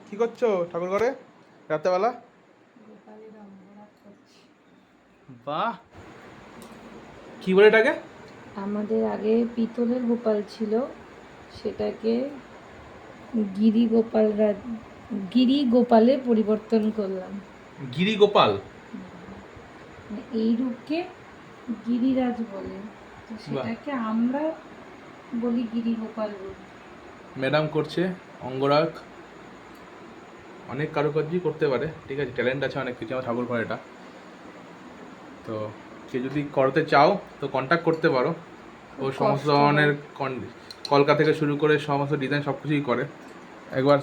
কি করছো ঠাকুর ঘরে রাত্রেবেলা? বাহ, কি বলে এটাকে? আমাদের আগে পিতলের গোপাল ছিল, সেটাকে গিরি গোপালে পরিবর্তন করলাম। গিরি গোপাল? মানে এই রূপকে গিরিরাজ বলে, তো সেটাকে আমরা বলি গিরি গোপাল রূপ। ম্যাডাম করছে অঙ্গরাগ, অনেক কারুকার্যই করতে পারে, ঠিক আছে, ট্যালেন্ট আছে অনেক কিছু আমার ঠাকুর ঘরে এটা। তো কেউ যদি করতে চাও তো কন্ট্যাক্ট করতে পারো। ও সমস্ত ধরনের কলকা থেকে শুরু করে সমস্ত ডিজাইন সব কিছুই করে। একবার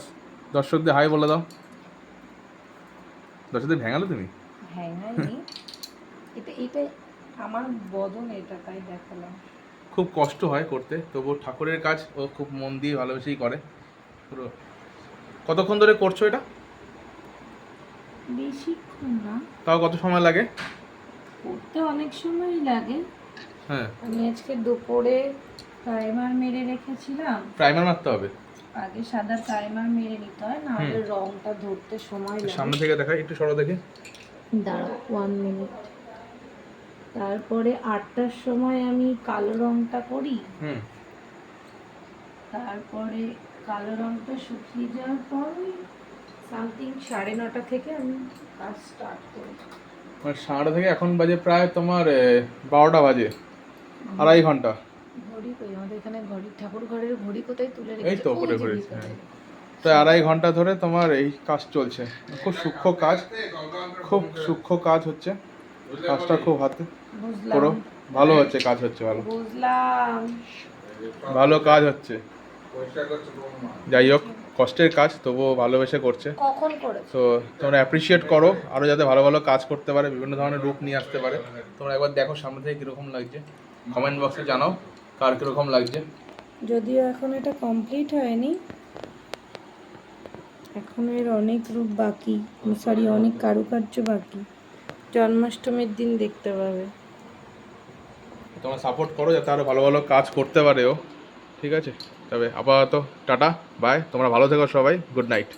দর্শকদের হাই বলে দাও। দর্শকদের ভেঙালো তুমি? ভেঙাইনি, এটা আমার বদন, এটা তাই দেখালাম। খুব কষ্ট হয় করতে, তবুও ঠাকুরের কাজ ও খুব মন দিয়ে ভালোবেসেই করে পুরো। কতক্ষণ ধরে করছো এটা? বেশিক্ষণ না, তাও কত সময় লাগে? করতে অনেক সময়ই লাগে। হ্যাঁ, আমি আজকে দুপুরে প্রাইমার মেরে রেখেছিলাম। প্রাইমার মারতে হবে? আগে সাদা প্রাইমার মেরে নিতে হয়, না হলে রংটা ধরতে সময় লাগে। সামনে থেকে দেখাই, একটু সরো দেখি। দাঁড়াও 1 মিনিট। তারপরে 8টার সময় আমি কালো রংটা করি। তারপরে কালো রংটা শুকিয়ে যাওয়ার পর সামথিং 9:30 থেকে আমি কাজ স্টার্ট করি। মানে 9:30 থেকে এখন বাজে প্রায় তোমার 12টা বাজে, 2.5 ঘন্টা। ঘড়ি কই আমাদের এখানে? ঘড়ি, ঠাকুর ঘরের ঘড়ি কোথায় তুলে এই রেখেছে? তো ওই ওপরে যে ঘুরেছে, ভিতরে। হ্যাঁ। প্রায় 2.5 ঘন্টা ধরে তোমার এই কাজ চলছে। খুব সূক্ষ্ম কাজ, খুব সূক্ষ্ম কাজ হচ্ছে। কাজটা খুব হাতে পুরো বুঝলাম, ভালো হচ্ছে, কাজ হচ্ছে ভালো, বুঝলাম। ভালো কাজ হচ্ছে। যাই হোক, কষ্টের কাজ তবুও ভালোবেসে করছে। কখন করেছো? তো তোমরা অ্যাপ্রিসিয়েট করো, আরও যাতে ভালো ভালো কাজ করতে পারে, বিভিন্ন ধরনের রূপ নিয়ে আসতে পারে। তোমরা একবার দেখো সামনে থেকে কীরকম লাগছে, কমেন্ট বক্সে জানাও কার কীরকম লাগছে। যদিও এখন এটা কমপ্লিট হয়নি, এখন এর অনেক রূপ বাকি, সরি অনেক কারুকার্য বাকি। জন্মাষ্টমীর দিন দেখতে পাবে। তোমরা সাপোর্ট করো যাতে আরও ভালো ভালো কাজ করতে পারে ও, ঠিক আছে? তবে আপাতত টাটা, বাই, তোমরা ভালো থেকো সবাই, গুড নাইট।